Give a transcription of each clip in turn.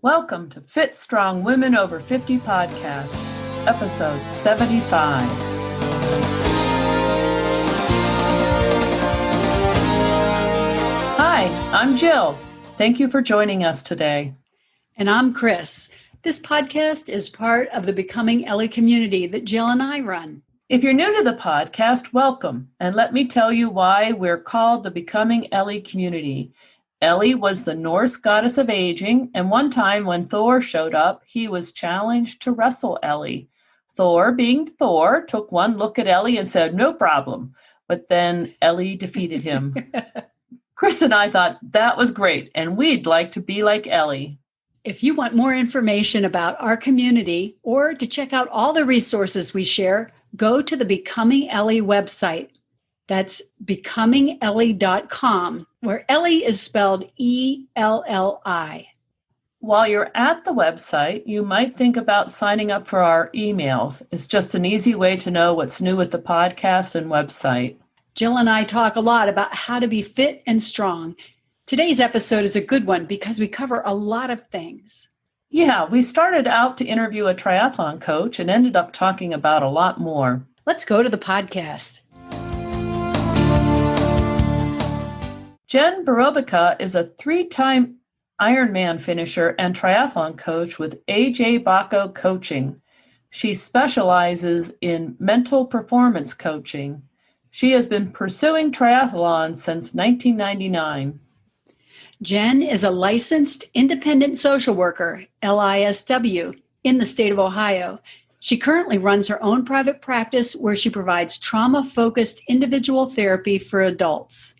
Welcome to Fit Strong Women Over 50 podcast, episode 75. Hi, I'm Jill. Thank you for joining us today. And I'm Chris. This podcast is part of the Becoming Ellie community that Jill and I run. If you're new to the podcast, welcome. And let me tell you why we're called the Becoming Ellie community. Ellie was the Norse goddess of aging, and one time when Thor showed up, he was challenged to wrestle Ellie. Thor, being Thor, took one look at Ellie and said, "No problem." But then Ellie defeated him. Chris and I thought that was great, and we'd like to be like Ellie. If you want more information about our community or to check out all the resources we share, go to the Becoming Ellie website. That's becomingellie.com, where Ellie is spelled E-L-L-I. While you're at the website, you might think about signing up for our emails. It's just an easy way to know what's new with the podcast and website. Jill and I talk a lot about how to be fit and strong. Today's episode is a good one because we cover a lot of things. Yeah, we started out to interview a triathlon coach and ended up talking about a lot more. Let's go to the podcast. Jen Borovica is a 3-time Ironman finisher and triathlon coach with AASP coaching. She specializes in mental performance coaching. She has been pursuing triathlons since 1999. Jen is a licensed independent social worker, LISW, in the state of Ohio. She currently runs her own private practice where she provides trauma-focused individual therapy for adults.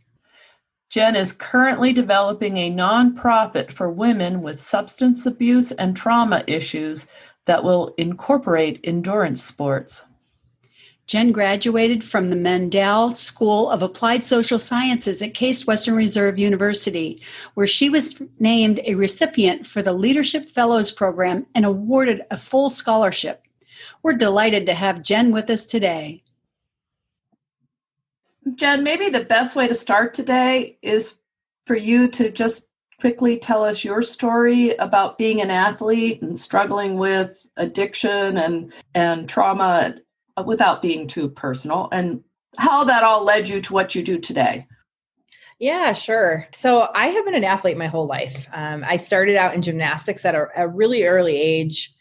Jen is currently developing a nonprofit for women with substance abuse and trauma issues that will incorporate endurance sports. Jen graduated from the Mandel School of Applied Social Sciences at Case Western Reserve University, where she was named a recipient for the Leadership Fellows Program and awarded a full scholarship. We're delighted to have Jen with us today. Jen, maybe the best way to start today is for you to just quickly tell us your story about being an athlete and struggling with addiction and trauma without being too personal, and how that all led you to what you do today. Yeah, sure. So I have been an athlete my whole life. I started out in gymnastics at a really early age,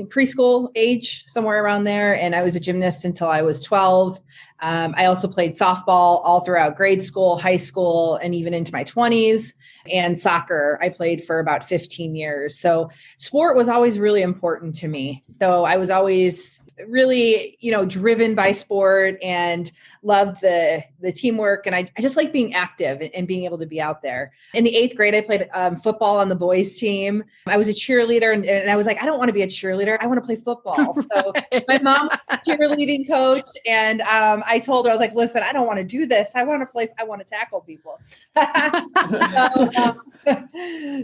preschool age, somewhere around there. And I was a gymnast until I was 12. I also played softball all throughout grade school, high school, and even into my 20s. And soccer, I played for about 15 years. So sport was always really important to me. So I was always really, driven by sport and loved the teamwork. And I just like being active and being able to be out there. In the 8th grade, I played football on the boys team. I was a cheerleader and I was like, I don't want to be a cheerleader. I want to play football. So my mom was a cheerleading coach. And I told her, I was like, listen, I don't want to do this. I want to tackle people.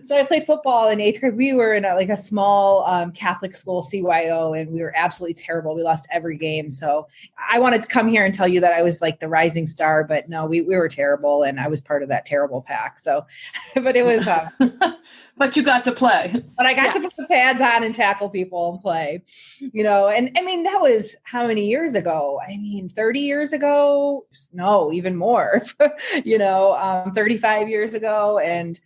So I played football in 8th grade. We were in a small Catholic school, CYO, and we were absolutely terrible. We lost every game. So I wanted to come here and tell you that I was like the rising star, but no, we were terrible. And I was part of that terrible pack. So, but it was, but you got to play. But I got to put the pads on and tackle people and play, and I mean, that was how many years ago? 30 years ago? No, even more, 35 years ago. And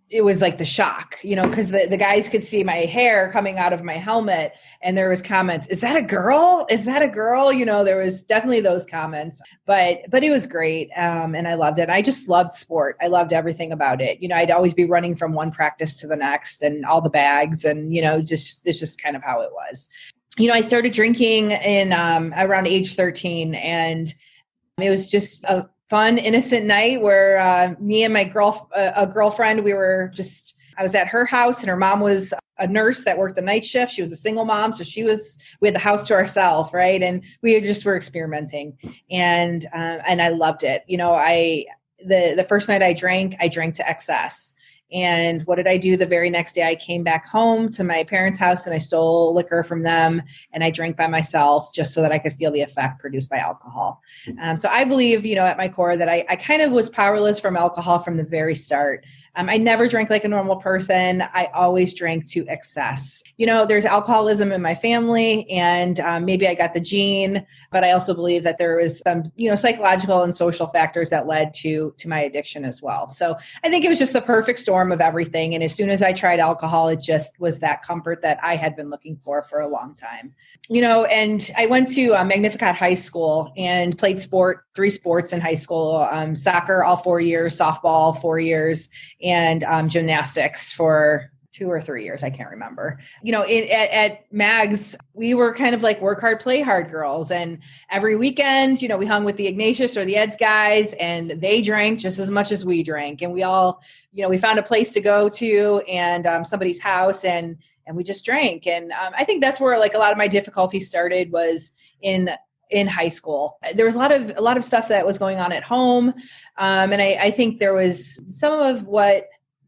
it was like the shock, because the guys could see my hair coming out of my helmet and there was comments, is that a girl? Is that a girl? There was definitely those comments, but it was great. And I loved it. I just loved sport. I loved everything about it. I'd always be running from one practice to the next and all the bags and, it's just kind of how it was. I started drinking in around age 13 and it was just a fun, innocent night where me and my girlfriend, I was at her house and her mom was a nurse that worked the night shift. She was a single mom. So we had the house to ourselves, right? And we just were experimenting and I loved it. The first night I drank to excess. And what did I do the very next day? I came back home to my parents' house and I stole liquor from them and I drank by myself just so that I could feel the effect produced by alcohol. So I believe, at my core that I kind of was powerless from alcohol from the very start. I never drank like a normal person. I always drank to excess. There's alcoholism in my family, and maybe I got the gene, but I also believe that there was some, psychological and social factors that led to my addiction as well. So I think it was just the perfect storm of everything. And as soon as I tried alcohol, it just was that comfort that I had been looking for a long time. And I went to Magnificat High School and played 3 sports in high school, soccer all 4 years, softball 4 years, and gymnastics for 2 or 3 years. I can't remember. At Mags, we were kind of like work hard, play hard girls. And every weekend, we hung with the Ignatius or the Eds guys, and they drank just as much as we drank. And we all, we found a place to go to and somebody's house, and we just drank. And I think that's where like a lot of my difficulty started, was in high school. There was a lot of stuff that was going on at home. And I think there was some of what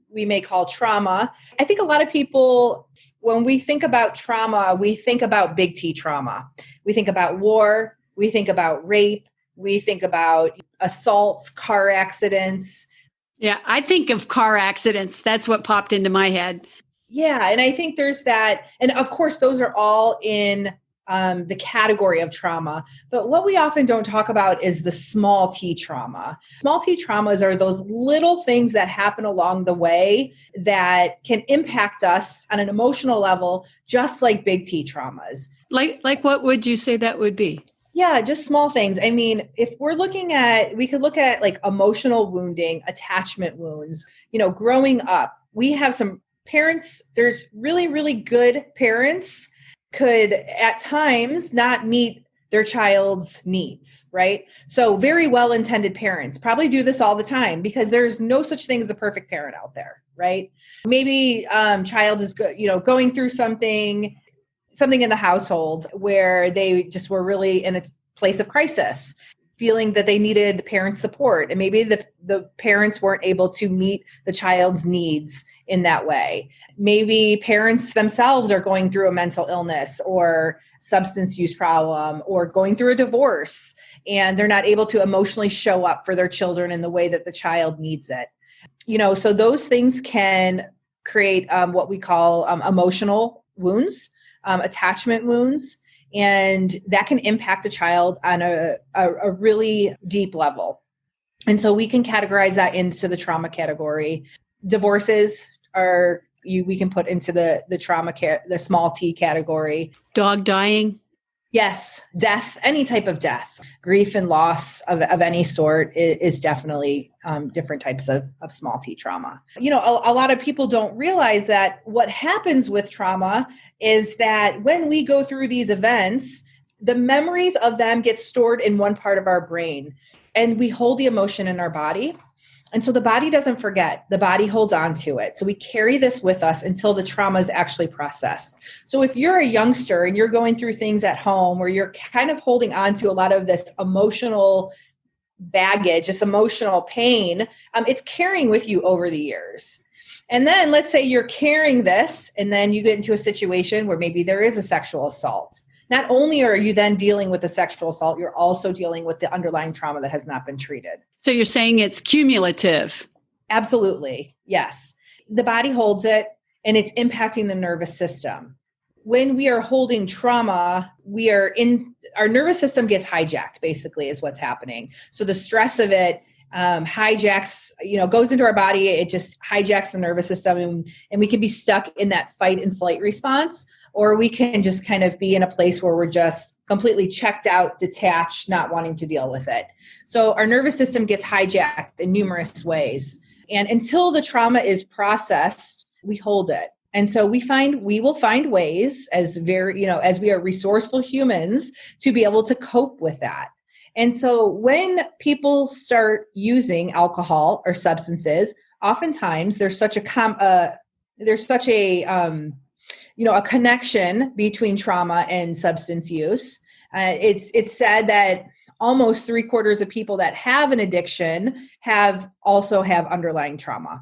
we may call trauma. I think a lot of people, when we think about trauma, we think about big T trauma. We think about war. We think about rape. We think about assaults, car accidents. Yeah, I think of car accidents. That's what popped into my head. Yeah. And I think there's that. And of course, those are all in the category of trauma. But what we often don't talk about is the small T trauma. Small T traumas are those little things that happen along the way that can impact us on an emotional level, just like big T traumas. Like what would you say that would be? Yeah, just small things. I mean, if we're we could look at like emotional wounding, attachment wounds. Growing up, we have some parents, there's really, really good parents could at times not meet their child's needs, right? So very well-intended parents probably do this all the time, because there's no such thing as a perfect parent out there, right? Maybe child is going through something in the household where they just were really in a place of crisis, feeling that they needed the parents' support. And maybe the parents weren't able to meet the child's needs in that way. Maybe parents themselves are going through a mental illness or substance use problem, or going through a divorce, and they're not able to emotionally show up for their children in the way that the child needs it. So those things can create what we call emotional wounds, attachment wounds. And that can impact a child on a really deep level. And so we can categorize that into the trauma category. Divorces we can put into the trauma the small T category. Dog dying. Yes. Death, any type of death, grief and loss of any sort is definitely different types of small T trauma. A lot of people don't realize that what happens with trauma is that when we go through these events, the memories of them get stored in one part of our brain, and we hold the emotion in our body. And so the body doesn't forget, the body holds on to it. So we carry this with us until the trauma is actually processed. So if you're a youngster and you're going through things at home where you're kind of holding on to a lot of this emotional baggage, this emotional pain, it's carrying with you over the years. And then let's say you're carrying this, and then you get into a situation where maybe there is a sexual assault. Not only are you then dealing with the sexual assault, you're also dealing with the underlying trauma that has not been treated. So you're saying it's cumulative? Absolutely. Yes. The body holds it, and it's impacting the nervous system. When we are holding trauma, our nervous system gets hijacked, basically, is what's happening. So the stress of it hijacks, goes into our body. It just hijacks the nervous system, and we can be stuck in that fight and flight response. Or we can just kind of be in a place where we're just completely checked out, detached, not wanting to deal with it. So our nervous system gets hijacked in numerous ways. And until the trauma is processed, we hold it. And so we will find ways as we are resourceful humans to be able to cope with that. And so when people start using alcohol or substances, oftentimes there's such a connection between trauma and substance use. It's said that almost 3/4 of people that have an addiction also have underlying trauma.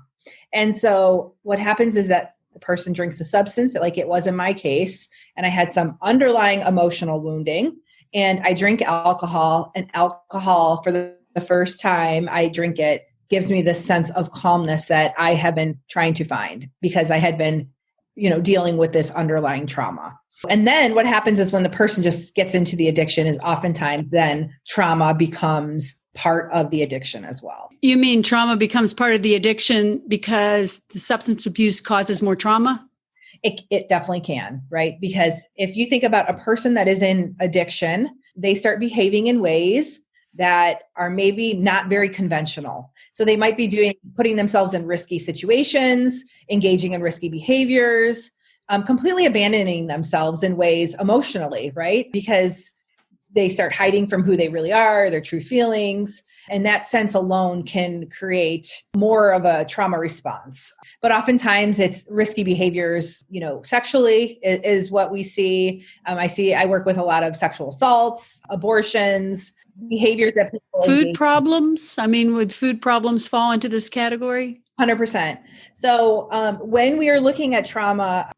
And so what happens is that the person drinks a substance, like it was in my case, and I had some underlying emotional wounding, and I drink alcohol, and alcohol for the first time I drink it gives me this sense of calmness that I have been trying to find because I had been, dealing with this underlying trauma. And then what happens is when the person just gets into the addiction is oftentimes then trauma becomes part of the addiction as well. You mean trauma becomes part of the addiction because the substance abuse causes more trauma? It definitely can, right? Because if you think about a person that is in addiction, they start behaving in ways that are maybe not very conventional. So they might be putting themselves in risky situations, engaging in risky behaviors, completely abandoning themselves in ways emotionally, right? Because they start hiding from who they really are, their true feelings. And that sense alone can create more of a trauma response. But oftentimes it's risky behaviors, sexually is what we see. I work with a lot of sexual assaults, abortions, behaviors that people food problems. Would food problems fall into this category? 100%. So when we are looking at trauma,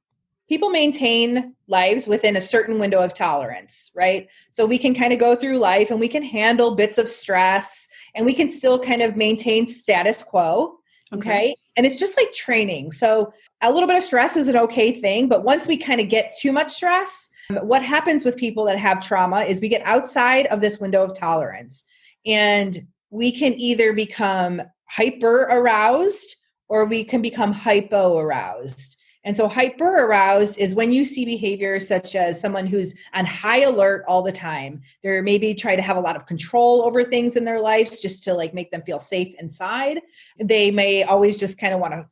people maintain lives within a certain window of tolerance, right? So we can kind of go through life and we can handle bits of stress and we can still kind of maintain status quo. Okay. And it's just like training. So a little bit of stress is an okay thing, but once we kind of get too much stress, what happens with people that have trauma is we get outside of this window of tolerance and we can either become hyper aroused or we can become hypo aroused. And so hyper aroused is when you see behaviors such as someone who's on high alert all the time. They're maybe try to have a lot of control over things in their lives just to like make them feel safe inside. They may always just kind of want to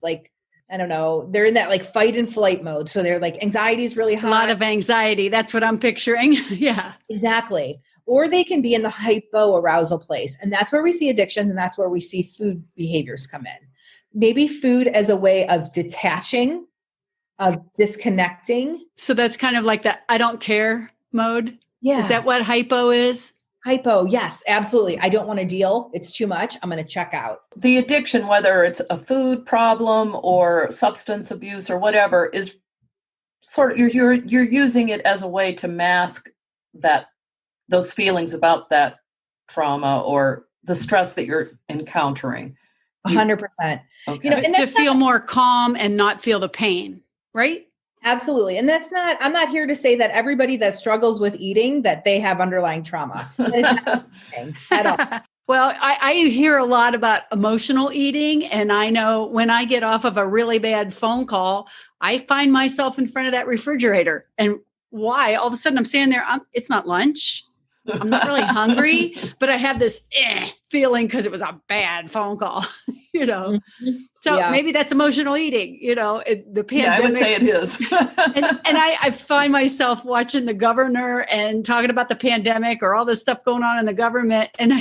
they're in that like fight and flight mode. So they're like anxiety is really high. A lot of anxiety. That's what I'm picturing. Yeah. Exactly. Or they can be in the hypo arousal place. And that's where we see addictions and that's where we see food behaviors come in. Maybe food as a way of detaching, of disconnecting. So that's kind of like the I don't care mode. Yeah. Is that what hypo is? Hypo. Yes, absolutely. I don't want to deal. It's too much. I'm going to check out. The addiction, whether it's a food problem or substance abuse or whatever, is sort of you're using it as a way to mask those feelings about that trauma or the stress that you're encountering. 100%. Okay. To feel more calm and not feel the pain, right? Absolutely. And I'm not here to say that everybody that struggles with eating, that they have underlying trauma. That is not at all. Well, I hear a lot about emotional eating. And I know when I get off of a really bad phone call, I find myself in front of that refrigerator. And why? All of a sudden I'm standing there. It's not lunch. I'm not really hungry, but I have this feeling because it was a bad phone call, Mm-hmm. So maybe that's emotional eating, the pandemic. Yeah, I would say it is. and I find myself watching the governor and talking about the pandemic or all this stuff going on in the government. And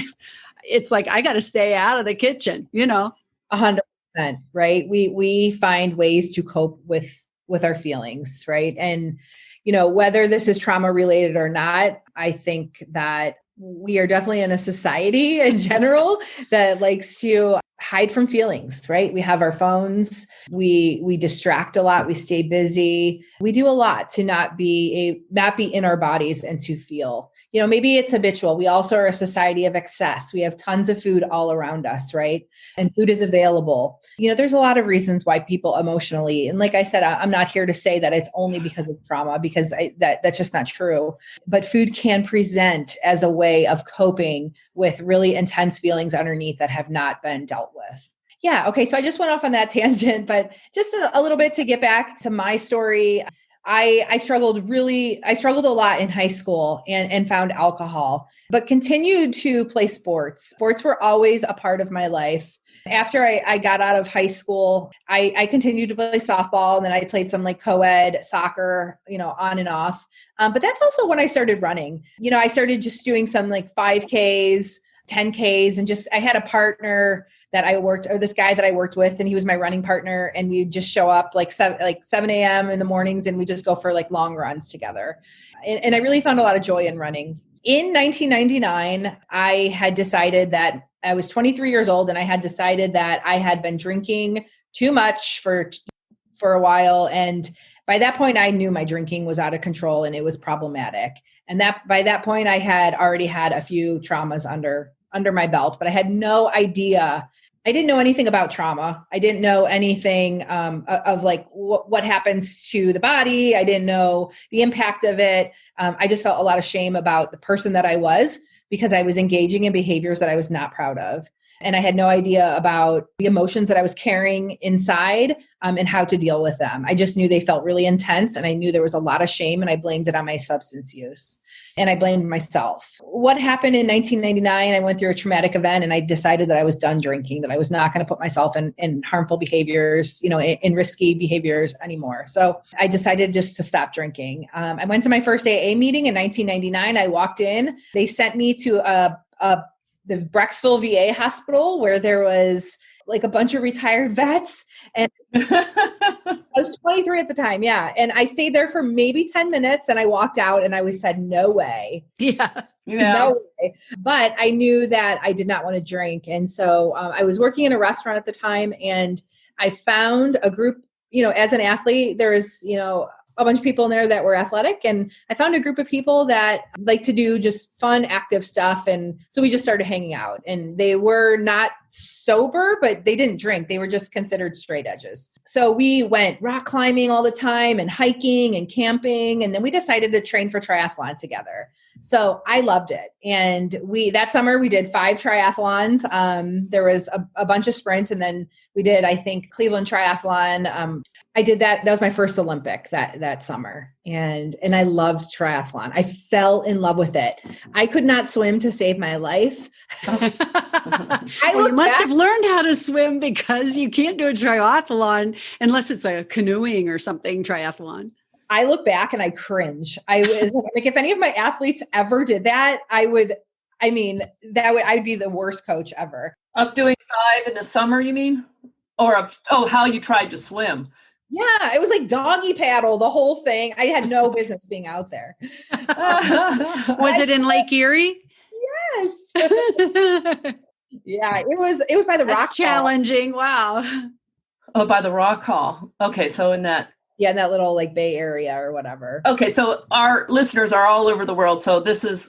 it's like, I got to stay out of the kitchen, 100%, right? We find ways to cope with our feelings, right? And whether this is trauma related or not, I think that we are definitely in a society in general that likes to hide from feelings, right? We have our phones, we distract a lot, we stay busy, we do a lot to not be in our bodies and to feel. Maybe it's habitual. We also are a society of excess. We have tons of food all around us, right? And food is available. There's a lot of reasons why people emotionally, and like I said, I'm not here to say that it's only because of trauma, because that's just not true. But food can present as a way of coping with really intense feelings underneath that have not been dealt with. Yeah. Okay. So I just went off on that tangent, but just a little bit to get back to my story. I struggled a lot in high school and found alcohol, but continued to play sports. Sports were always a part of my life. After I got out of high school, I continued to play softball, and then I played some like co-ed soccer, on and off. But that's also when I started running. I started just doing some like 5Ks, 10Ks, and I had a partner this guy that I worked with, and he was my running partner, and we'd just show up like 7 a.m. in the mornings, and we just go for like long runs together. And I really found a lot of joy in running. In 1999, I had decided that I was 23 years old, and I had decided that I had been drinking too much for a while. And by that point, I knew my drinking was out of control and it was problematic. And by that point, I had already had a few traumas under my belt, but I had no idea I didn't know anything about trauma. I didn't know anything of like what happens to the body. I didn't know the impact of it. I just felt a lot of shame about the person that I was because I was engaging in behaviors that I was not proud of. And I had no idea about the emotions that I was carrying inside and how to deal with them. I just knew they felt really intense, and I knew there was a lot of shame, and I blamed it on my substance use. And I blamed myself. What happened in 1999, I went through a traumatic event, and I decided that I was done drinking, that I was not going to put myself in harmful behaviors, in risky behaviors anymore. So I decided just to stop drinking. I went to my first AA meeting in 1999. I walked in. They sent me to the Brecksville VA hospital where there was like a bunch of retired vets. And I was 23 at the time. Yeah. And I stayed there for maybe 10 minutes and I walked out and I said, no way. Yeah. No way. But I knew that I did not want to drink. And so I was working in a restaurant at the time, and I found a group, as an athlete, there was, a bunch of people in there that were athletic. And I found a group of people that like to do just fun, active stuff. And so we just started hanging out, and they were not sober, but they didn't drink. They were just considered straight edges. So we went rock climbing all the time and hiking and camping. And then we decided to train for triathlon together. So I loved it. And that summer we did 5 triathlons. There was a bunch of sprints, and then we did, I think, Cleveland Triathlon. I did that. That was my first Olympic that summer. And I loved triathlon. I fell in love with it. I could not swim to save my life. Well, you must have learned how to swim, because you can't do a triathlon unless it's a canoeing or something triathlon. I look back and I cringe. I was like, if any of my athletes ever did that, I'd be the worst coach ever. Up doing 5 in the summer, you mean? Or how you tried to swim. Yeah, it was like doggy paddle, the whole thing. I had no business being out there. Was it in Lake Erie? Yes. Yeah, it was by the rock challenging. Wow. Oh, by the rock hall. Okay, so in that. Yeah, in that little like Bay Area or whatever. Okay, so our listeners are all over the world. So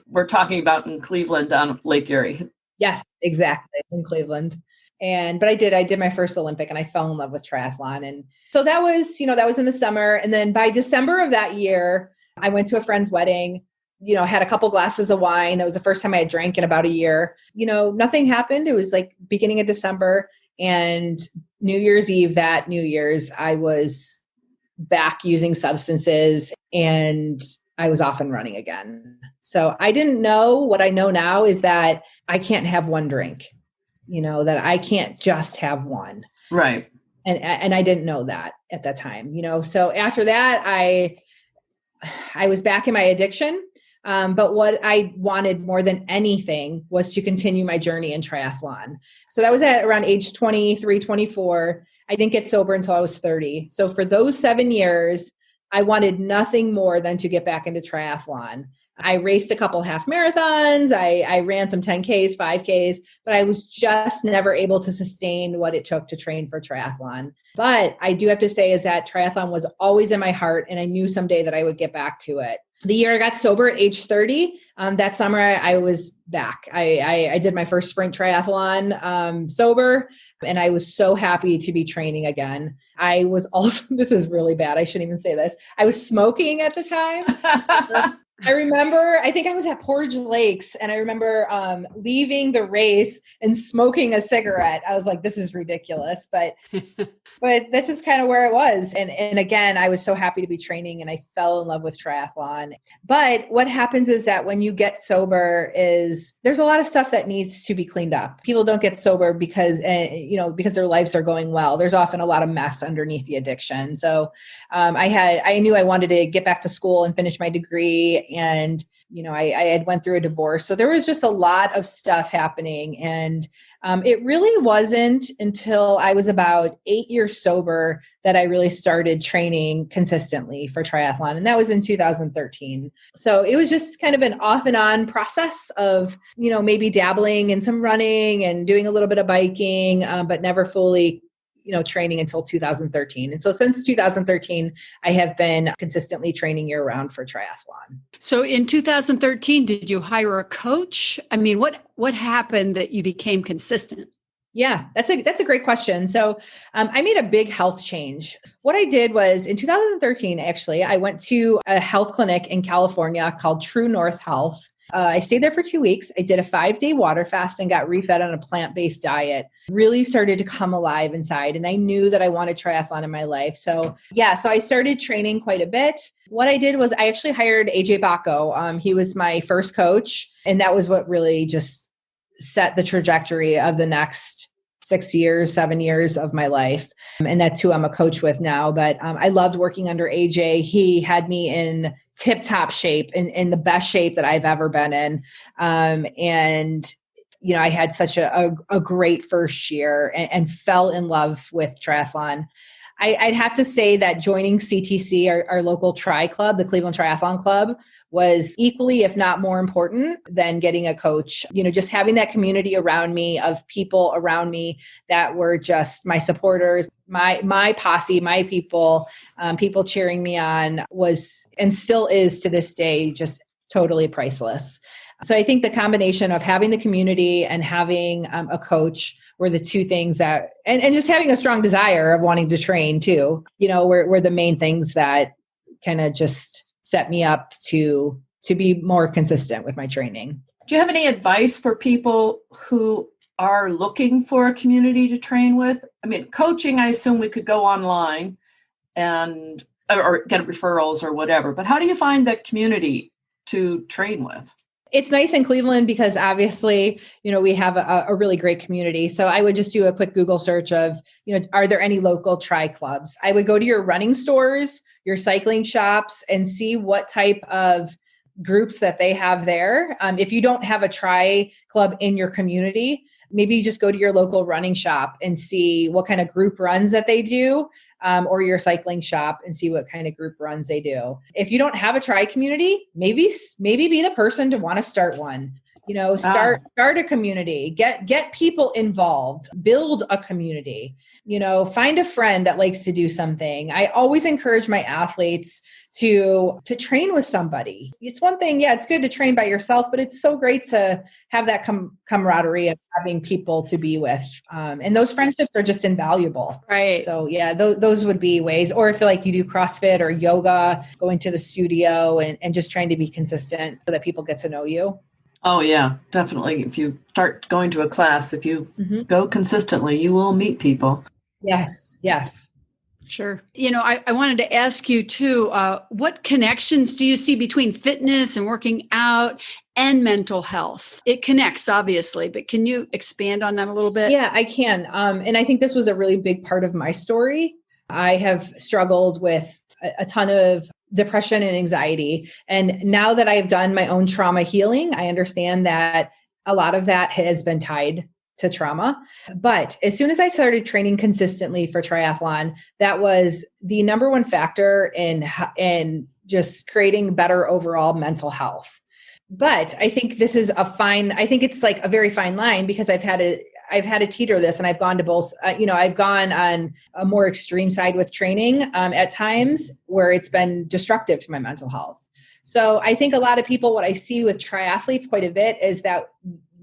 we're talking about in Cleveland on Lake Erie. Yes, exactly, in Cleveland. But I did my first Olympic, and I fell in love with triathlon. And so that was in the summer. And then by December of that year, I went to a friend's wedding, had a couple glasses of wine. That was the first time I had drank in about a year. Nothing happened. It was like beginning of December, and New Year's Eve, I was back using substances, and I was off and running again. So I didn't know. What I know now is that I can't have one drink, that I can't just have one. Right. And I didn't know that at that time, so after that, I was back in my addiction. But what I wanted more than anything was to continue my journey in triathlon. So that was at around age 23, 24. I didn't get sober until I was 30. So for those 7 years, I wanted nothing more than to get back into triathlon. I raced a couple half marathons. I ran some 10Ks, 5Ks, but I was just never able to sustain what it took to train for triathlon. But I do have to say is that triathlon was always in my heart, and I knew someday that I would get back to it. The year I got sober at age 30, that summer I was back. I did my first sprint triathlon sober, and I was so happy to be training again. I was also, this is really bad, I shouldn't even say this, I was smoking at the time. I remember, I think I was at Portage Lakes, and I remember leaving the race and smoking a cigarette. I was like, this is ridiculous, but that's just kind of where it was. And again, I was so happy to be training, and I fell in love with triathlon. But what happens is that when you get sober there's a lot of stuff that needs to be cleaned up. People don't get sober because their lives are going well. There's often a lot of mess underneath the addiction. So I knew I wanted to get back to school and finish my degree. And, I had went through a divorce. So there was just a lot of stuff happening. And it really wasn't until I was about 8 years sober that I really started training consistently for triathlon. And that was in 2013. So it was just kind of an off and on process of, maybe dabbling in some running and doing a little bit of biking, but never fully training until 2013. And so since 2013, I have been consistently training year round for triathlon. So in 2013, did you hire a coach? I mean, what happened that you became consistent? Yeah, that's a great question. So I made a big health change. What I did was in 2013, actually, I went to a health clinic in California called True North Health. I stayed there for 2 weeks. I did a 5-day water fast and got refed on a plant-based diet. Really started to come alive inside. And I knew that I wanted triathlon in my life. So I started training quite a bit. What I did was I actually hired AJ Bacco. He was my first coach. And that was what really just set the trajectory of the next 6 years, 7 years of my life. And that's who I'm a coach with now. But I loved working under AJ. He had me in tip-top shape, in the best shape that I've ever been in. And I had such a great first year and fell in love with triathlon. I'd have to say that joining CTC, our local tri club, the Cleveland Triathlon Club, was equally, if not more important than getting a coach. Just having that community around me of people around me that were just my supporters, my posse, my people, people cheering me on was, and still is to this day, just totally priceless. So I think the combination of having the community and having a coach were the two things that, and just having a strong desire of wanting to train too, were the main things that kind of just set me up to be more consistent with my training. Do you have any advice for people who are looking for a community to train with? I mean, coaching, I assume we could go online and or get referrals or whatever, but how do you find that community to train with? It's nice in Cleveland because obviously, we have a really great community. So I would just do a quick Google search of, are there any local tri clubs? I would go to your running stores, your cycling shops, and see what type of groups that they have there. If you don't have a tri club in your community, maybe you just go to your local running shop and see what kind of group runs that they do, or your cycling shop and see what kind of group runs they do. If you don't have a tri community, maybe be the person to want to start one. Start a community, get people involved, build a community, find a friend that likes to do something. I always encourage my athletes to train with somebody. It's one thing. Yeah, it's good to train by yourself, but it's so great to have that camaraderie of having people to be with. And those friendships are just invaluable. Right. So yeah, those would be ways. Or if you do CrossFit or yoga, going to the studio and just trying to be consistent so that people get to know you. Oh, yeah, definitely. If you start going to a class, if you go consistently, you will meet people. Yes. Sure. I wanted to ask you too, what connections do you see between fitness and working out and mental health? It connects, obviously, but can you expand on that a little bit? Yeah, I can. And I think this was a really big part of my story. I have struggled with a ton of depression and anxiety. And now that I've done my own trauma healing, I understand that a lot of that has been tied to trauma. But as soon as I started training consistently for triathlon, that was the number one factor in just creating better overall mental health. But I think this is I think it's like a very fine line because I've had to teeter this, and I've gone to both, I've gone on a more extreme side with training at times where it's been destructive to my mental health. So I think a lot of people, what I see with triathletes quite a bit is that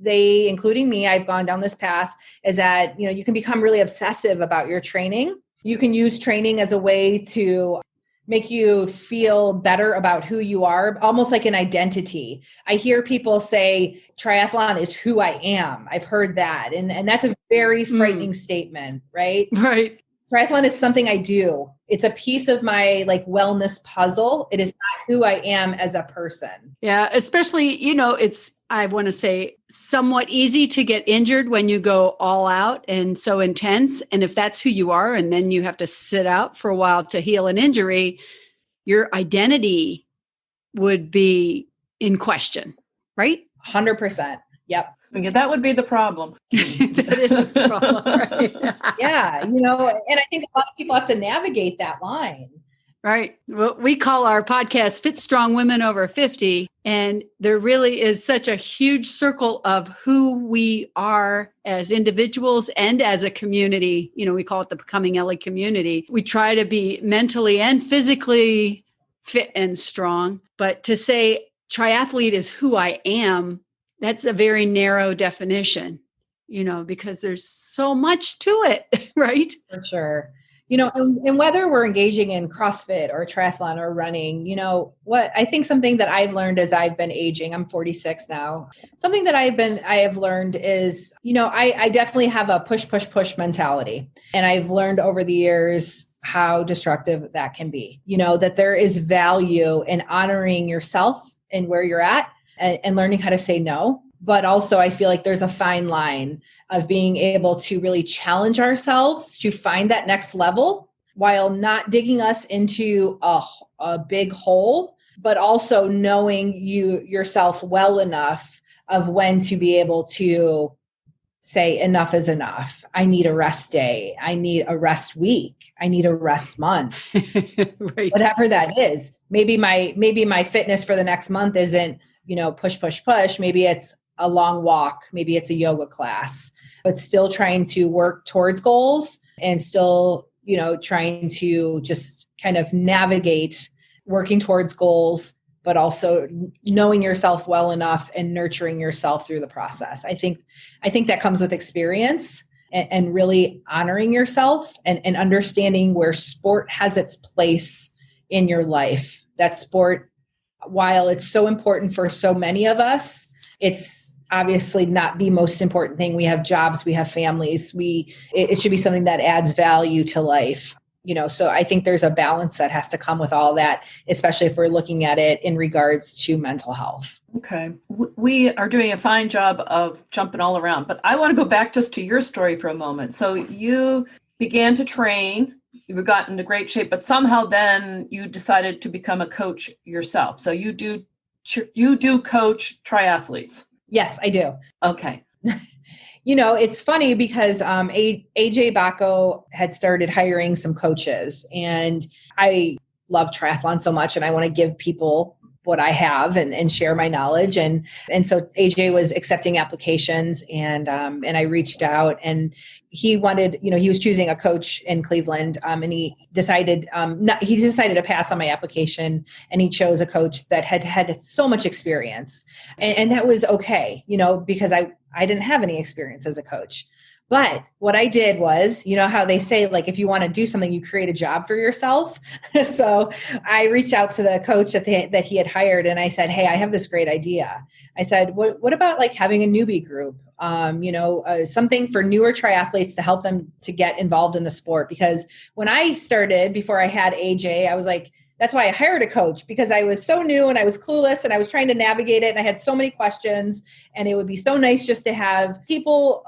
they, including me, I've gone down this path, is that, you can become really obsessive about your training. You can use training as a way to make you feel better about who you are, almost like an identity. I hear people say triathlon is who I am. I've heard that. And that's a very frightening statement, right? Right. Triathlon is something I do. It's a piece of my wellness puzzle. It is not who I am as a person. Yeah. Especially, it's, I want to say, somewhat easy to get injured when you go all out and so intense. And if that's who you are, and then you have to sit out for a while to heal an injury, your identity would be in question, right? 100%. Yep. Yeah, that would be the problem. That is the problem, right? Yeah. And I think a lot of people have to navigate that line. Right. Well, we call our podcast Fit Strong Women Over 50. And there really is such a huge circle of who we are as individuals and as a community. We call it the Becoming Ellie community. We try to be mentally and physically fit and strong. But to say triathlete is who I am, that's a very narrow definition. because there's so much to it, right? For sure. And whether we're engaging in CrossFit or triathlon or running, what I think something that I've learned as I've been aging, I'm 46 now. Something that I have learned is, I definitely have a push mentality. And I've learned over the years how destructive that can be, that there is value in honoring yourself and where you're at and learning how to say no. But also I feel like there's a fine line of being able to really challenge ourselves to find that next level while not digging us into a big hole, but also knowing yourself well enough of when to be able to say enough is enough. I need a rest day. I need a rest week. I need a rest month. Right. Whatever that is. Maybe my fitness for the next month isn't, push. Maybe it's a long walk. Maybe it's a yoga class, but still trying to work towards goals and still, trying to just kind of navigate working towards goals, but also knowing yourself well enough and nurturing yourself through the process. I think that comes with experience and really honoring yourself and understanding where sport has its place in your life. That sport, while it's so important for so many of us, it's obviously not the most important thing. We have jobs, we have families. It should be something that adds value to life. So I think there's a balance that has to come with all that, especially if we're looking at it in regards to mental health. Okay. We are doing a fine job of jumping all around, but I want to go back just to your story for a moment. So you began to train, you got into great shape, but somehow then you decided to become a coach yourself. So you do coach triathletes. Yes, I do. Okay. It's funny because AJ Bacco had started hiring some coaches, and I love triathlon so much and I want to give people what I have and share my knowledge. And so AJ was accepting applications and I reached out, and he wanted, he was choosing a coach in Cleveland, and he decided to pass on my application, and he chose a coach that had so much experience, and that was okay, because I didn't have any experience as a coach. But what I did was, how they say, like, if you want to do something, you create a job for yourself. So I reached out to the coach that he had hired, and I said, hey, I have this great idea. I said, what about like having a newbie group, something for newer triathletes to help them to get involved in the sport? Because when I started, before I had AJ, I was like, that's why I hired a coach, because I was so new and I was clueless and I was trying to navigate it and I had so many questions, and it would be so nice just to have people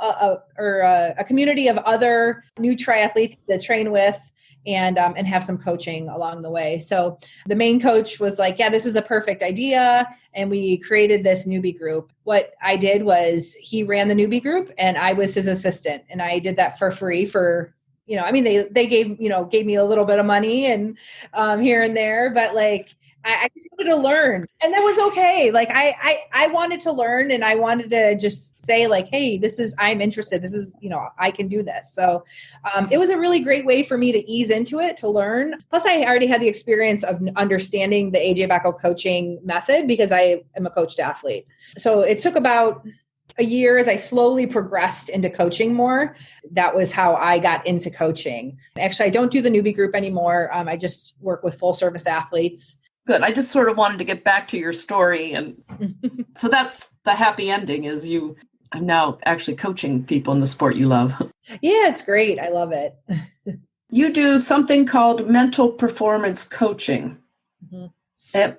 or a community of other new triathletes to train with and have some coaching along the way. So the main coach was like, yeah, this is a perfect idea. And we created this newbie group. What I did was he ran the newbie group and I was his assistant, and I did that for free for, they gave me a little bit of money and here and there, but like, I just wanted to learn, and that was okay. Like I wanted to learn, and I wanted to just say like, hey, I'm interested. This is, I can do this. So it was a really great way for me to ease into it, to learn. Plus I already had the experience of understanding the AJ Bacco coaching method because I am a coached athlete. So it took about a year as I slowly progressed into coaching more. That was how I got into coaching. Actually, I don't do the newbie group anymore. I just work with full service athletes. Good. I just sort of wanted to get back to your story. And so that's the happy ending, is you are now actually coaching people in the sport you love. Yeah, it's great. I love it. You do something called mental performance coaching. Mm-hmm.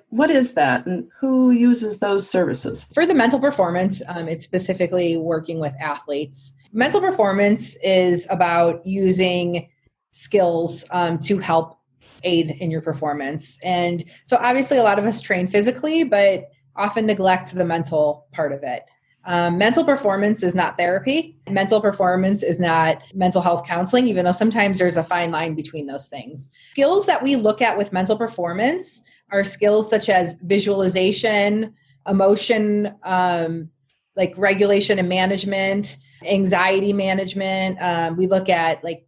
What is that, and who uses those services? For the mental performance, it's specifically working with athletes. Mental performance is about using skills to help aid in your performance. And so obviously a lot of us train physically, but often neglect the mental part of it. Mental performance is not therapy. Mental performance is not mental health counseling, even though sometimes there's a fine line between those things. Skills that we look at with mental performance are skills such as visualization, emotion, like regulation and management, anxiety management. We look at like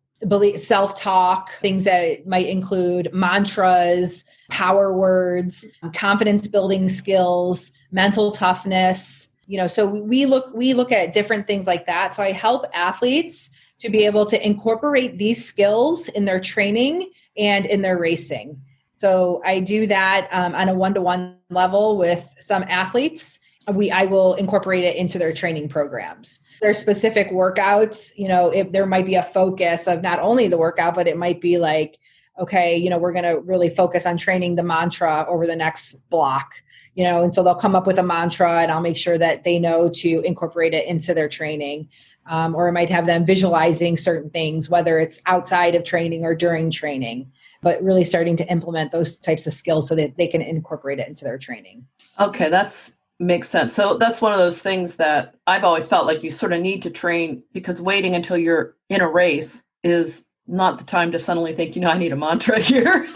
self-talk, things that might include mantras, power words, confidence building skills, mental toughness, So we look at different things like that. So I help athletes to be able to incorporate these skills in their training and in their racing. So I do that on a one-to-one level with some athletes. I will incorporate it into their training programs. There are specific workouts, if there might be a focus of not only the workout, but it might be like, okay, we're going to really focus on training the mantra over the next block. And so they'll come up with a mantra and I'll make sure that they know to incorporate it into their training. Or I might have them visualizing certain things, whether it's outside of training or during training, but really starting to implement those types of skills so that they can incorporate it into their training. Okay, makes sense. So that's one of those things that I've always felt like you sort of need to train, because waiting until you're in a race is not the time to suddenly think, I need a mantra here.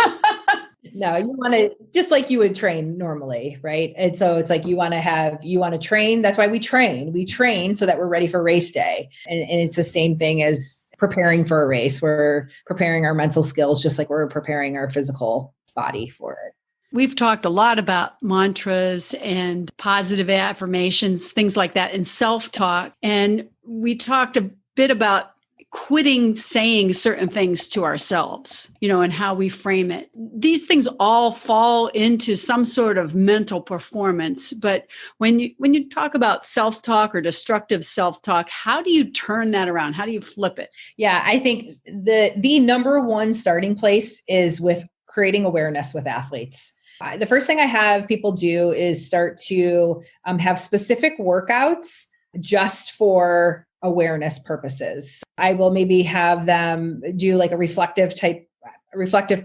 No, you want to, just like you would train normally, right? And so it's like you want to train. That's why we train. We train so that we're ready for race day. And it's the same thing as preparing for a race. We're preparing our mental skills just like we're preparing our physical body for it. We've talked a lot about mantras and positive affirmations, things like that, and self-talk. And we talked a bit about quitting saying certain things to ourselves, and how we frame it. These things all fall into some sort of mental performance. But when you talk about self-talk or destructive self-talk, how do you turn that around? How do you flip it? Yeah, I think the number one starting place is with creating awareness with athletes. The first thing I have people do is start to have specific workouts just for awareness purposes. I will maybe have them do like a reflective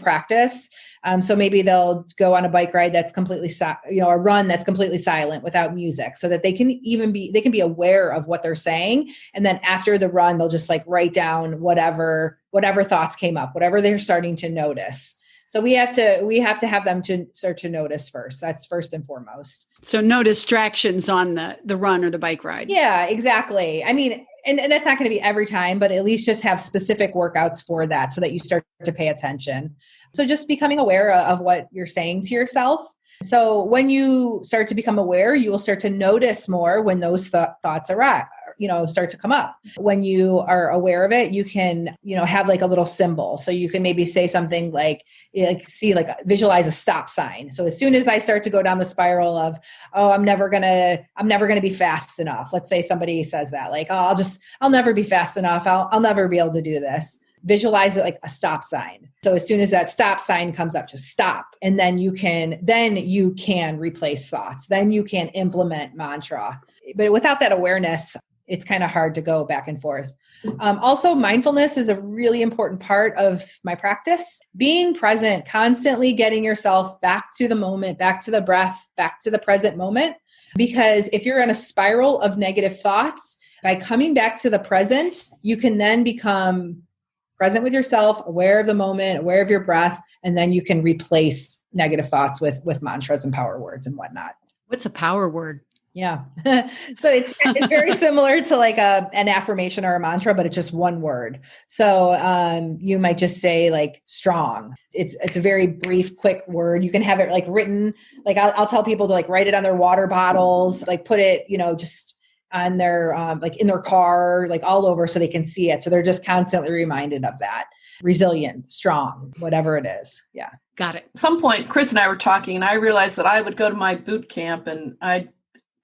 practice. So maybe they'll go on a bike ride that's completely, a run that's completely silent without music, so that they can be aware of what they're saying. And then after the run, they'll just like write down whatever thoughts came up, whatever they're starting to notice. So we have to have them to start to notice first. That's first and foremost. So no distractions on the run or the bike ride. Yeah, exactly. I mean, and that's not going to be every time, but at least just have specific workouts for that so that you start to pay attention. So just becoming aware of what you're saying to yourself. So when you start to become aware, you will start to notice more when those thoughts are start to come up. When you are aware of it, you can, have like a little symbol. So you can maybe say something visualize a stop sign. So as soon as I start to go down the spiral of, I'm never going to be fast enough. Let's say somebody says that, like, I'll never be fast enough. I'll never be able to do this. Visualize it like a stop sign. So as soon as that stop sign comes up, just stop. And then you can replace thoughts. Then you can implement mantra. But without that awareness, it's kind of hard to go back and forth. Also, mindfulness is a really important part of my practice. Being present, constantly getting yourself back to the moment, back to the breath, back to the present moment. Because if you're in a spiral of negative thoughts, by coming back to the present, you can then become present with yourself, aware of the moment, aware of your breath, and then you can replace negative thoughts with mantras and power words and whatnot. What's a power word? Yeah. So it's very similar to like an affirmation or a mantra, but it's just one word. So you might just say like strong. It's a very brief, quick word. You can have it like written, like I'll tell people to like write it on their water bottles, like put it, just on their, like in their car, like all over so they can see it. So they're just constantly reminded of that. Resilient, strong, whatever it is. Yeah. Got it. At some point, Chris and I were talking and I realized that I would go to my boot camp and I'd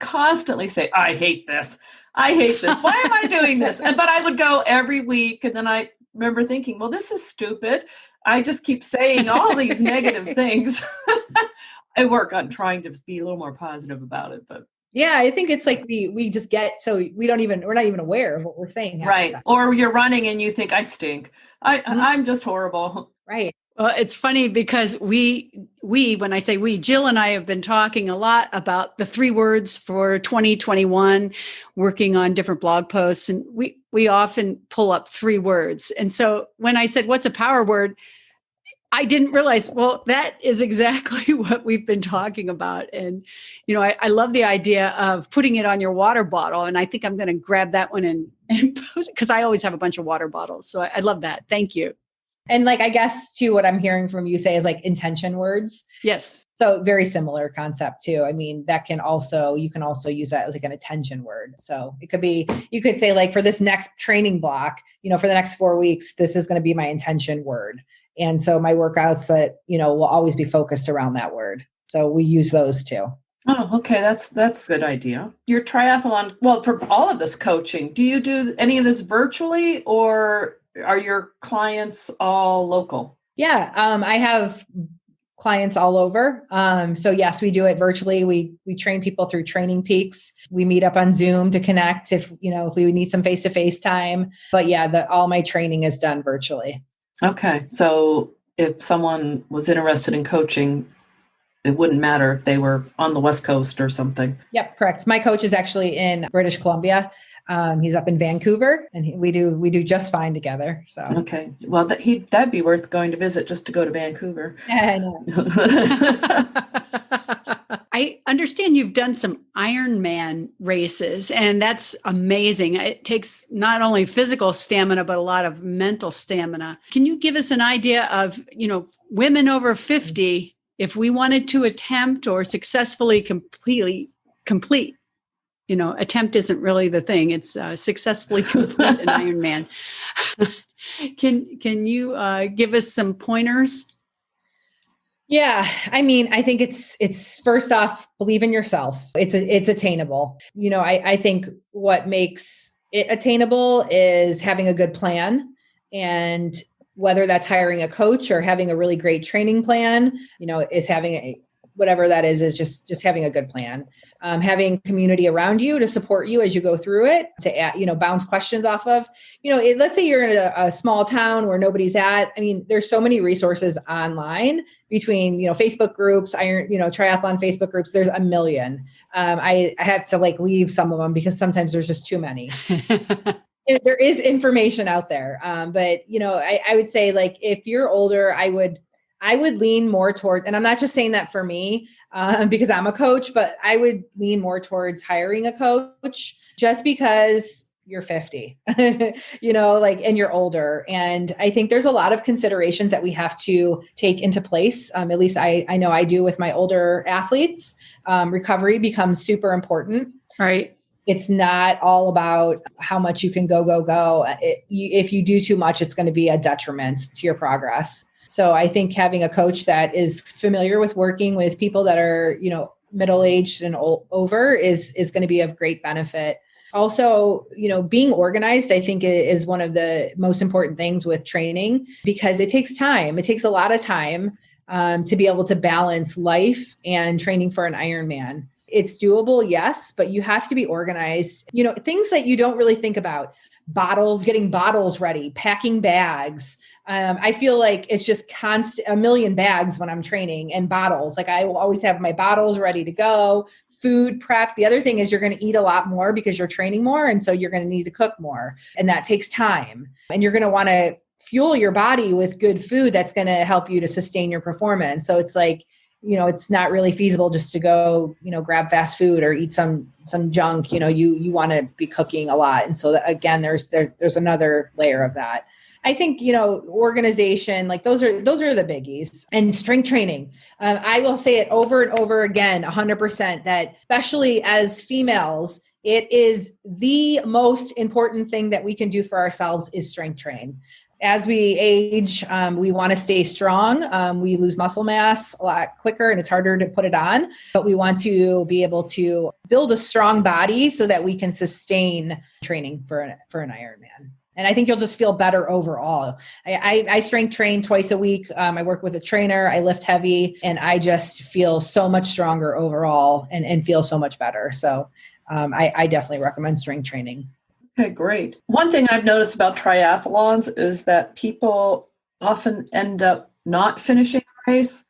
constantly say, I hate this. Why am I doing this? But I would go every week. And then I remember thinking, well, this is stupid. I just keep saying all these negative things. I work on trying to be a little more positive about it, but yeah, I think it's like we just get, so we're not even aware of what we're saying. Right. Or you're running and you think I stink. I'm just horrible. Right. Well, it's funny because when I say we, Jill and I have been talking a lot about the 3 words for 2021, working on different blog posts. And we often pull up 3 words. And so when I said, what's a power word? I didn't realize, well, that is exactly what we've been talking about. And, I love the idea of putting it on your water bottle. And I think I'm going to grab that one and post it because I always have a bunch of water bottles. So I love that. Thank you. And like, I guess too, what I'm hearing from you say is like intention words. Yes. So very similar concept too. I mean, you can also use that as like an attention word. So it could be, you could say like for this next training block, for the next 4 weeks, this is going to be my intention word. And so my workouts that, will always be focused around that word. So we use those too. Oh, okay. That's a good idea. Your triathlon, well, for all of this coaching, do you do any of this virtually or are your clients all local? Yeah. I have clients all over. So yes, we do it virtually. We train people through Training Peaks. We meet up on Zoom to connect if we need some face-to-face time. But yeah, all my training is done virtually. Okay. So if someone was interested in coaching, it wouldn't matter if they were on the West Coast or something. Yep, correct. My coach is actually in British Columbia. He's up in Vancouver, and we do just fine together. So okay, well that'd be worth going to visit just to go to Vancouver. Yeah, I know. I understand you've done some Ironman races, and that's amazing. It takes not only physical stamina, but a lot of mental stamina. Can you give us an idea of, women over 50, if we wanted to attempt or successfully complete, attempt isn't really the thing. It's successfully complete an Ironman. Can you give us some pointers? Yeah. I mean, I think it's first off, believe in yourself. It's attainable. I think what makes it attainable is having a good plan, and whether that's hiring a coach or having a really great training plan, is having whatever that is just having a good plan. Having community around you to support you as you go through it, to bounce questions off of, let's say you're in a small town where nobody's at. I mean, there's so many resources online between, Facebook groups, triathlon Facebook groups, there's a million. I have to leave some of them because sometimes there's just too many. There is information out there. But, I would say if you're older, I would lean more toward, and I'm not just saying that for me, because I'm a coach, but I would lean more towards hiring a coach just because you're 50, and you're older. And I think there's a lot of considerations that we have to take into place. At least I know I do with my older athletes. Recovery becomes super important. Right. It's not all about how much you can go. If you do too much, it's going to be a detriment to your progress. So I think having a coach that is familiar with working with people that are, middle-aged and over is going to be of great benefit. Also, being organized, I think, is one of the most important things with training, because it takes time. It takes a lot of time to be able to balance life and training for an Ironman. It's doable, yes, but you have to be organized. Things that you don't really think about: bottles, getting bottles ready, packing bags. I feel like it's just constant, a million bags when I'm training, and bottles. I will always have my bottles ready to go, food prep. The other thing is you're going to eat a lot more because you're training more. And so you're going to need to cook more, and that takes time. And you're going to want to fuel your body with good food that's going to help you to sustain your performance. So it's it's not really feasible just to go, grab fast food or eat some junk. You want to be cooking a lot. And so again, there's another layer of that. I think, organization, those are the biggies. And strength training. I will say it over and over again, 100%, that especially as females, it is the most important thing that we can do for ourselves is strength train. As we age, we want to stay strong. We lose muscle mass a lot quicker, and it's harder to put it on. But we want to be able to build a strong body so that we can sustain training for an Ironman. And I think you'll just feel better overall. I strength train twice a week. I work with a trainer. I lift heavy, and I just feel so much stronger overall and feel so much better. So I definitely recommend strength training. Okay, great. One thing I've noticed about triathlons is that people often end up not finishing a race.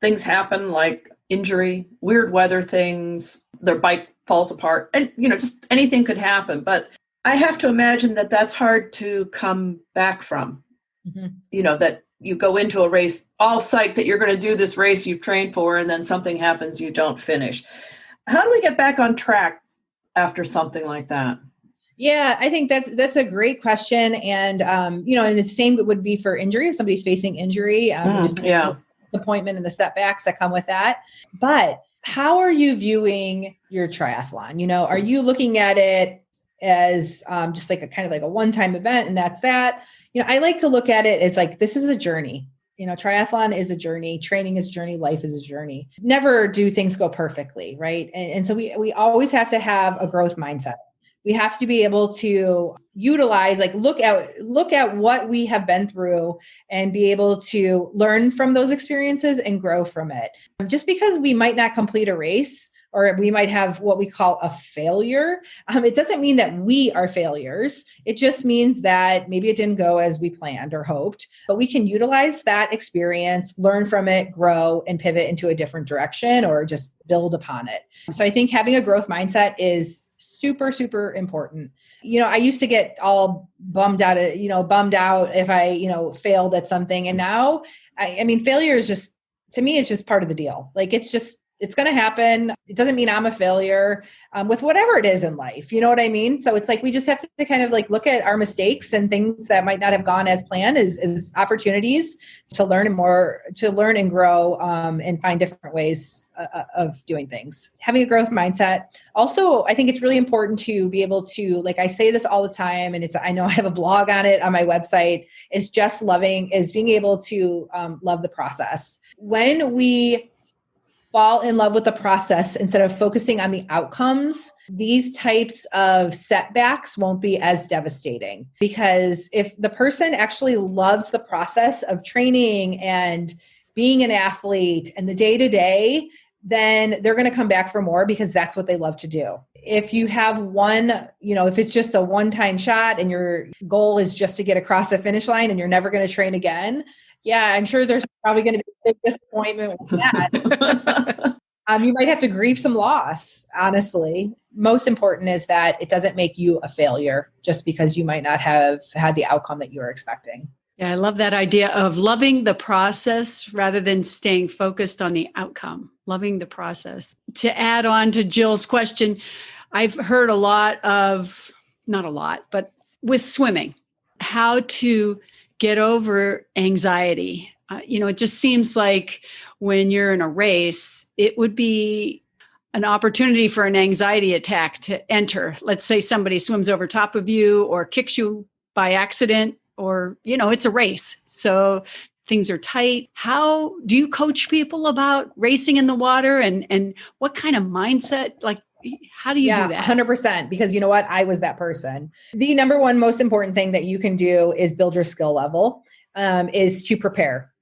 Things happen like injury, weird weather things, their bike falls apart, and just anything could happen. But I have to imagine that that's hard to come back from. Mm-hmm. That you go into a race all psyched that you're going to do this race you've trained for, and then something happens, you don't finish. How do we get back on track after something like that? Yeah, I think that's a great question. And, and the same would be for injury. If somebody's facing injury, disappointment and the setbacks that come with that. But how are you viewing your triathlon? Are you looking at it as just like a kind of like a one-time event and that's that? I like to look at it as like, this is a journey. Triathlon is a journey, training is a journey, life is a journey. Never do things go perfectly, right? And so we always have to have a growth mindset. We have to be able to utilize, like look at what we have been through and be able to learn from those experiences and grow from it. Just because we might not complete a race or we might have what we call a failure, it doesn't mean that we are failures. It just means that maybe it didn't go as we planned or hoped, but we can utilize that experience, learn from it, grow, and pivot into a different direction or just build upon it. So I think having a growth mindset is super, super important. I used to get all bummed out if I, failed at something. And now, I mean, failure is just, to me, it's just part of the deal. Like, it's going to happen. It doesn't mean I'm a failure with whatever it is in life. You know what I mean? So it's like, we just have to kind of like look at our mistakes and things that might not have gone as planned as opportunities to learn and grow and find different ways of doing things. Having a growth mindset. Also, I think it's really important to be able to, like I say this all the time, and I know I have a blog on it on my website, is being able to love the process. When we fall in love with the process instead of focusing on the outcomes, these types of setbacks won't be as devastating. Because if the person actually loves the process of training and being an athlete and the day-to-day, then they're going to come back for more because that's what they love to do. If you have if it's just a one-time shot and your goal is just to get across the finish line and you're never going to train again, yeah, I'm sure there's probably going to be a big disappointment with that. You might have to grieve some loss, honestly. Most important is that it doesn't make you a failure just because you might not have had the outcome that you were expecting. Yeah, I love that idea of loving the process rather than staying focused on the outcome, loving the process. To add on to Jill's question, I've heard not a lot, but with swimming, how to get over anxiety. It just seems like when you're in a race, it would be an opportunity for an anxiety attack to enter. Let's say somebody swims over top of you or kicks you by accident, or, it's a race. So things are tight. How do you coach people about racing in the water and what kind of mindset, like, how do you do that? 100%. Because you know what? I was that person. The number one most important thing that you can do is build your skill level, is to prepare.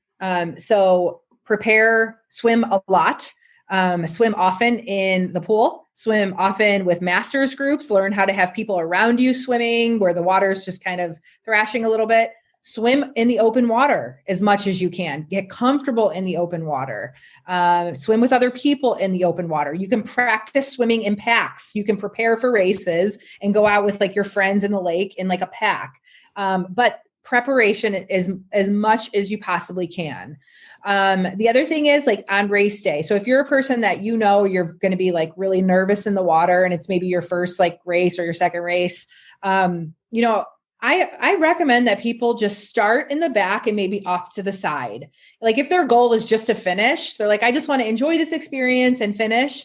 So prepare, swim a lot, swim often in the pool, swim often with masters groups, learn how to have people around you swimming where the water is just kind of thrashing a little bit. Swim in the open water as much as you can. Get comfortable in the open water. Swim with other people in the open water. You can practice swimming in packs. You can prepare for races and go out with like your friends in the lake in like a pack. But preparation is as much as you possibly can. The other thing is like on race day. So if you're a person that you're going to be like really nervous in the water and it's maybe your first like race or your second race, I recommend that people just start in the back and maybe off to the side. Like if their goal is just to finish, they're like, I just want to enjoy this experience and finish.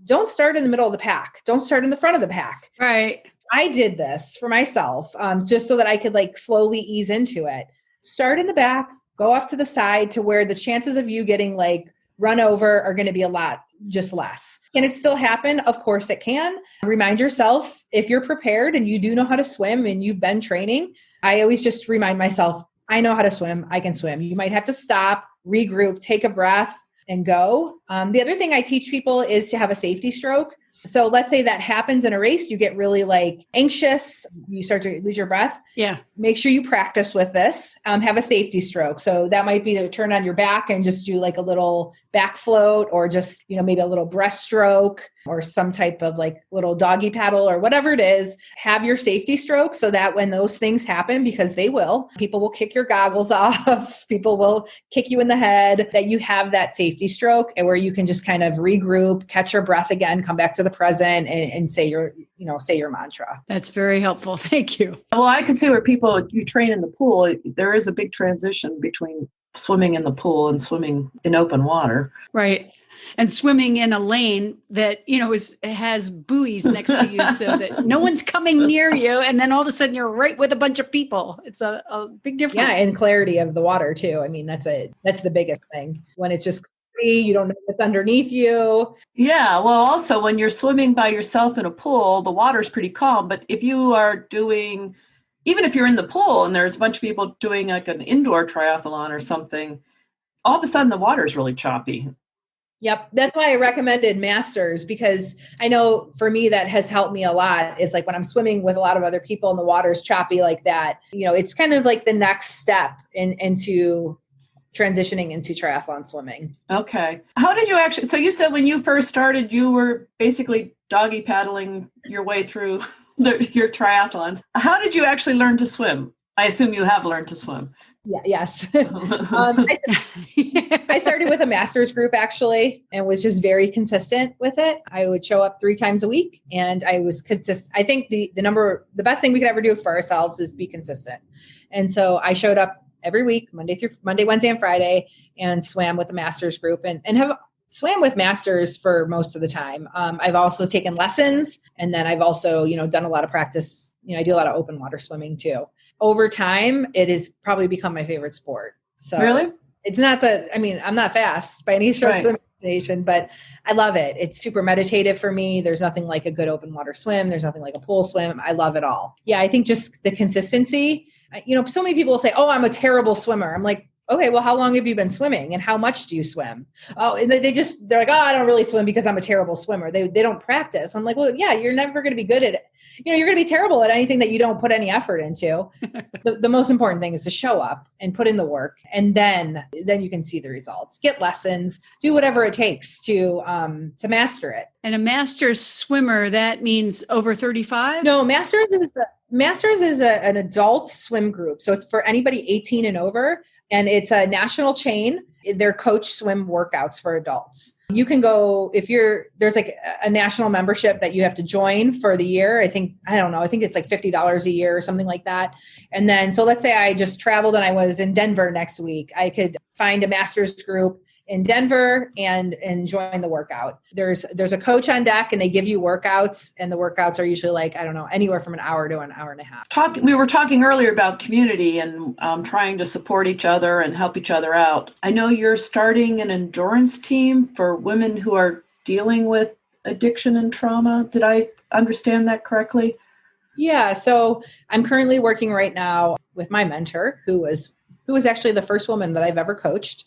Don't start in the middle of the pack. Don't start in the front of the pack. Right. I did this for myself, just so that I could like slowly ease into it. Start in the back, go off to the side to where the chances of you getting like run over are going to be a lot, just less. Can it still happen? Of course it can. Remind yourself, if you're prepared and you do know how to swim and you've been training, I always just remind myself, I know how to swim. I can swim. You might have to stop, regroup, take a breath and go. The other thing I teach people is to have a safety stroke. So let's say that happens in a race, you get really like anxious, you start to lose your breath. Yeah. Make sure you practice with this, have a safety stroke. So that might be to turn on your back and just do like a little back float or just, maybe a little breaststroke. or some type of like little doggy paddle or whatever it is, have your safety stroke so that when those things happen, because they will, people will kick your goggles off, people will kick you in the head, that you have that safety stroke and where you can just kind of regroup, catch your breath again, come back to the present and say your mantra. That's very helpful. Thank you. Well, I can see where people, you train in the pool, there is a big transition between swimming in the pool and swimming in open water. Right. And swimming in a lane that, has buoys next to you so that no one's coming near you. And then all of a sudden you're right with a bunch of people. It's a big difference. Yeah. And clarity of the water too. I mean, that's the biggest thing. When it's just you don't know what's underneath you. Yeah. Well, also when you're swimming by yourself in a pool, the water's pretty calm. But if you are even if you're in the pool and there's a bunch of people doing like an indoor triathlon or something, all of a sudden the water's really choppy. Yep. That's why I recommended Masters, because I know for me that has helped me a lot. Is like when I'm swimming with a lot of other people and the water's choppy like that, it's kind of like the next step into transitioning into triathlon swimming. Okay. How did you so you said when you first started, you were basically doggy paddling your way through your triathlons. How did you actually learn to swim? I assume you have learned to swim. Yeah. Yes. I started with a master's group actually, and was just very consistent with it. I would show up 3 times a week and I was consistent. I think the best thing we could ever do for ourselves is be consistent. And so I showed up every week, Monday, Wednesday, and Friday, and swam with the master's group and have swam with masters for most of the time. I've also taken lessons, and then I've also, done a lot of practice. I do a lot of open water swimming too. Over time, it has probably become my favorite sport. So really, it's not I'm not fast by any stretch of the imagination, but I love it. It's super meditative for me. There's nothing like a good open water swim. There's nothing like a pool swim. I love it all. Yeah. I think just the consistency, so many people say, oh, I'm a terrible swimmer. I'm like, okay, well, how long have you been swimming and how much do you swim? Oh, and they're like, oh, I don't really swim because I'm a terrible swimmer. They don't practice. I'm like, well, yeah, you're never going to be good at it. You're going to be terrible at anything that you don't put any effort into. The most important thing is to show up and put in the work. And then you can see the results, get lessons, do whatever it takes to master it. And a master's swimmer, that means over 35? No, Masters is an adult swim group. So it's for anybody 18 and over. And it's a national chain. They're coach swim workouts for adults. You can go there's like a national membership that you have to join for the year. I think it's like $50 a year or something like that. And then, so let's say I just traveled and I was in Denver next week. I could find a master's group in Denver and join the workout. There's a coach on deck and they give you workouts, and the workouts are usually like, anywhere from an hour to an hour and a half. We were talking earlier about community and trying to support each other and help each other out. I know you're starting an endurance team for women who are dealing with addiction and trauma. Did I understand that correctly? Yeah. So I'm currently working right now with my mentor, who was actually the first woman that I've ever coached.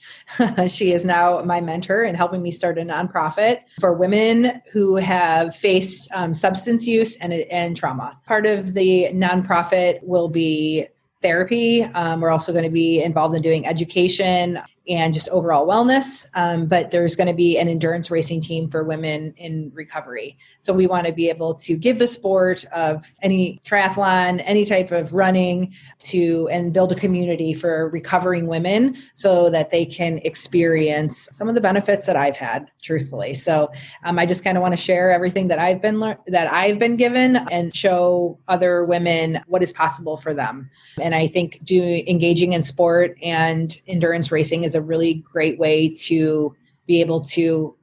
She is now my mentor and helping me start a nonprofit for women who have faced substance use and trauma. Part of the nonprofit will be therapy. We're also going to be involved in doing education and just overall wellness. But there's going to be an endurance racing team for women in recovery. So we want to be able to give the sport of any triathlon, any type of running and build a community for recovering women so that they can experience some of the benefits that I've had, truthfully. So I just kind of want to share everything that I've been given and show other women what is possible for them. And I think engaging in sport and endurance racing is a really great way to be able to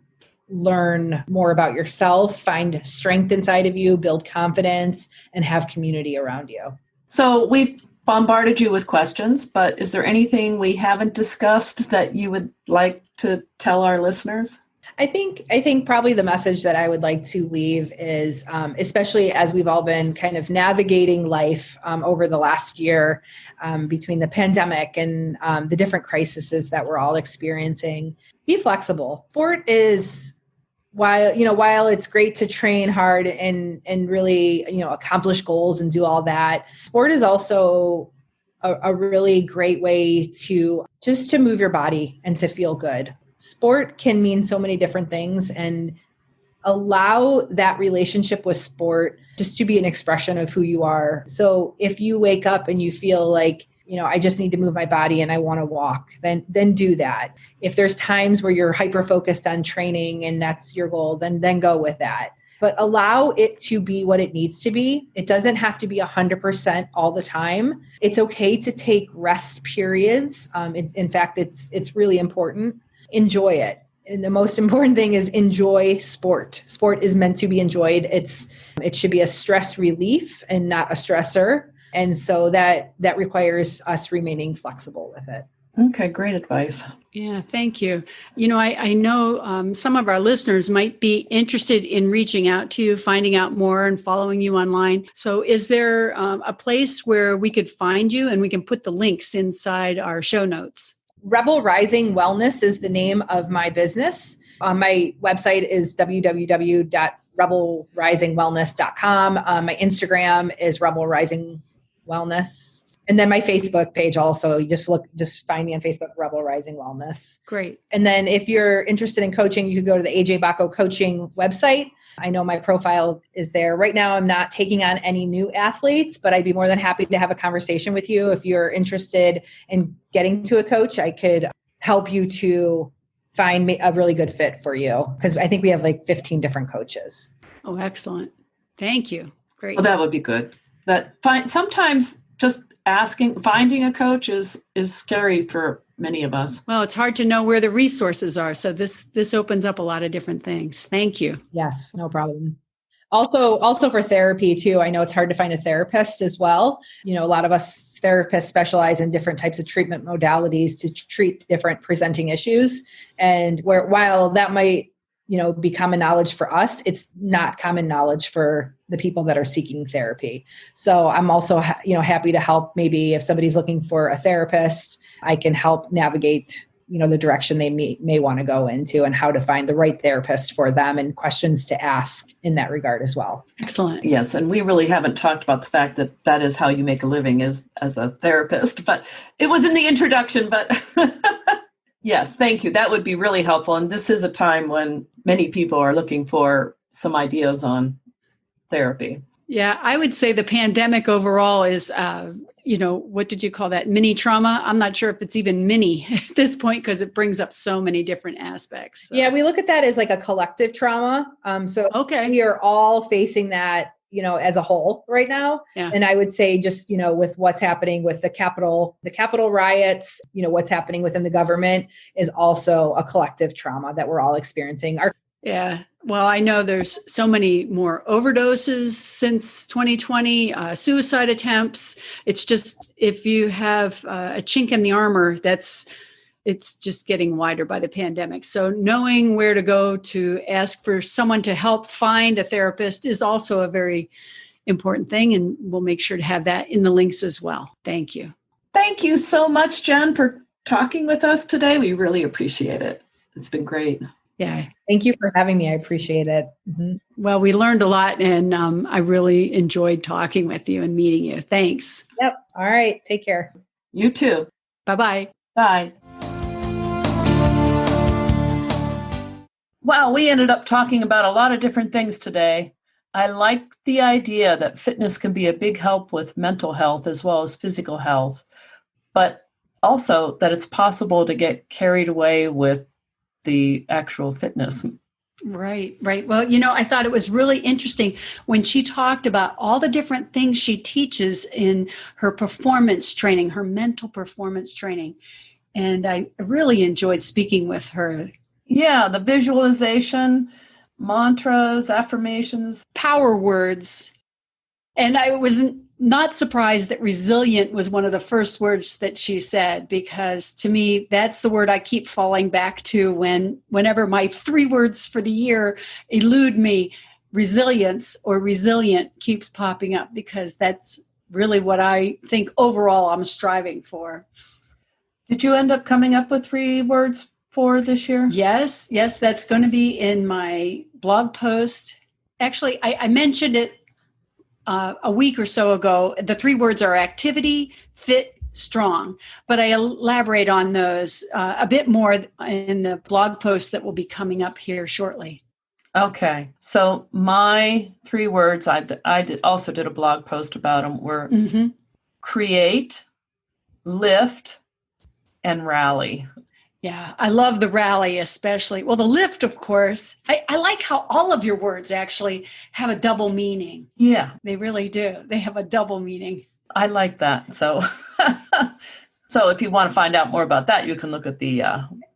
learn more about yourself, find strength inside of you, build confidence, and have community around you. So we've bombarded you with questions, but is there anything we haven't discussed that you would like to tell our listeners? I think probably the message that I would like to leave is, especially as we've all been kind of navigating life over the last year between the pandemic and the different crises that we're all experiencing, be flexible. Sport is, while it's great to train hard and really, accomplish goals and do all that, sport is also a really great way to move your body and to feel good. Sport can mean so many different things, and allow that relationship with sport just to be an expression of who you are. So if you wake up and you feel like, I just need to move my body and I want to walk, then do that. If there's times where you're hyper focused on training and that's your goal, then go with that. But allow it to be what it needs to be. It doesn't have to be 100% all the time. It's okay to take rest periods. In fact, it's really important. Enjoy it. And the most important thing is enjoy sport. Sport is meant to be enjoyed. It should be a stress relief and not a stressor. And so that requires us remaining flexible with it. Okay, great advice. Yeah, thank you. I know some of our listeners might be interested in reaching out to you, finding out more and following you online. So is there a place where we could find you and we can put the links inside our show notes? Rebel Rising Wellness is the name of my business. My website is www.rebelrisingwellness.com. My Instagram is Rebel Rising Wellness. And then my Facebook page also, you just find me on Facebook, Rebel Rising Wellness. Great. And then if you're interested in coaching, you can go to the AJ Bacco coaching website. I know my profile is there. Right now, I'm not taking on any new athletes, but I'd be more than happy to have a conversation with you. If you're interested in getting to a coach, I could help you to find a really good fit for you. Because I think we have like 15 different coaches. Oh, excellent. Thank you. Great. Well, that would be good. Sometimes just finding a coach is scary for many of us. Well, it's hard to know where the resources are. So this opens up a lot of different things. Thank you. Yes, no problem. Also for therapy too. I know it's hard to find a therapist as well. A lot of us therapists specialize in different types of treatment modalities to treat different presenting issues. And while that might, be common knowledge for us, it's not common knowledge for the people that are seeking therapy. So I'm also, happy to help. Maybe if somebody's looking for a therapist, I can help navigate, the direction they may want to go into and how to find the right therapist for them and questions to ask in that regard as well. Excellent. Yes. And we really haven't talked about the fact that is how you make a living as a therapist, but it was in the introduction, but yes, thank you. That would be really helpful. And this is a time when many people are looking for some ideas on therapy. Yeah, I would say the pandemic overall is, what did you call that? Mini trauma. I'm not sure if it's even mini at this point because it brings up so many different aspects. So. Yeah, we look at that as like a collective trauma. Okay. We are all facing that, as a whole right now. Yeah. And I would say just, with what's happening with the Capitol riots, what's happening within the government is also a collective trauma that we're all experiencing. Yeah. Well, I know there's so many more overdoses since 2020, suicide attempts. It's just, if you have a chink in the armor, it's just getting wider by the pandemic. So knowing where to go to ask for someone to help find a therapist is also a very important thing. And we'll make sure to have that in the links as well. Thank you. Thank you so much, Jen, for talking with us today. We really appreciate it. It's been great. Yeah. Thank you for having me. I appreciate it. Mm-hmm. Well, we learned a lot and I really enjoyed talking with you and meeting you. Thanks. Yep. All right. Take care. You too. Bye-bye. Bye. Wow, we ended up talking about a lot of different things today. I like the idea that fitness can be a big help with mental health as well as physical health, but also that it's possible to get carried away with the actual fitness. Right. Well, I thought it was really interesting when she talked about all the different things she teaches in her performance training, her mental performance training. And I really enjoyed speaking with her. Yeah, the visualization, mantras, affirmations, power words. And I was not surprised that resilient was one of the first words that she said, because to me, that's the word I keep falling back to whenever my 3 words for the year elude me. Resilience or resilient keeps popping up because that's really what I think overall I'm striving for. Did you end up coming up with 3 words for this year? Yes, that's going to be in my blog post. Actually, I mentioned it a week or so ago. The 3 words are activity, fit, strong. But I elaborate on those a bit more in the blog post that will be coming up here shortly. Okay. So my 3 words, also did a blog post about them, were create, lift, and rally. Yeah, I love the rally especially. Well, the lift, of course. I like how all of your words actually have a double meaning. Yeah. They really do. They have a double meaning. I like that. So, so if you want to find out more about that, you can look at the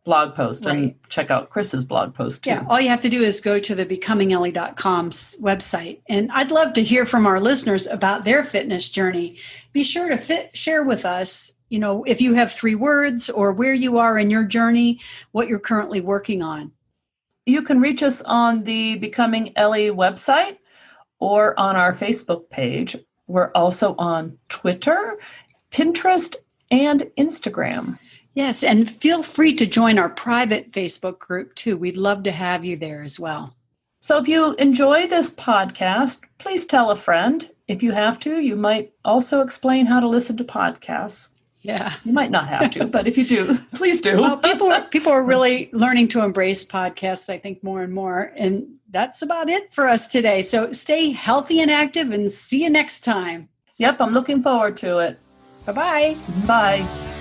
blog post and check out Chris's blog post too. Yeah, all you have to do is go to the becomingellie.com's website. And I'd love to hear from our listeners about their fitness journey. Be sure to share with us, if you have 3 words or where you are in your journey, what you're currently working on. You can reach us on the Becoming Ellie website or on our Facebook page. We're also on Twitter, Pinterest, and Instagram. Yes, and feel free to join our private Facebook group too. We'd love to have you there as well. So if you enjoy this podcast, please tell a friend. If you have to, you might also explain how to listen to podcasts. Yeah. You might not have to, but if you do, please do. Well, people are really learning to embrace podcasts, I think, more and more. And that's about it for us today. So stay healthy and active and see you next time. Yep, I'm looking forward to it. Bye-bye. Bye.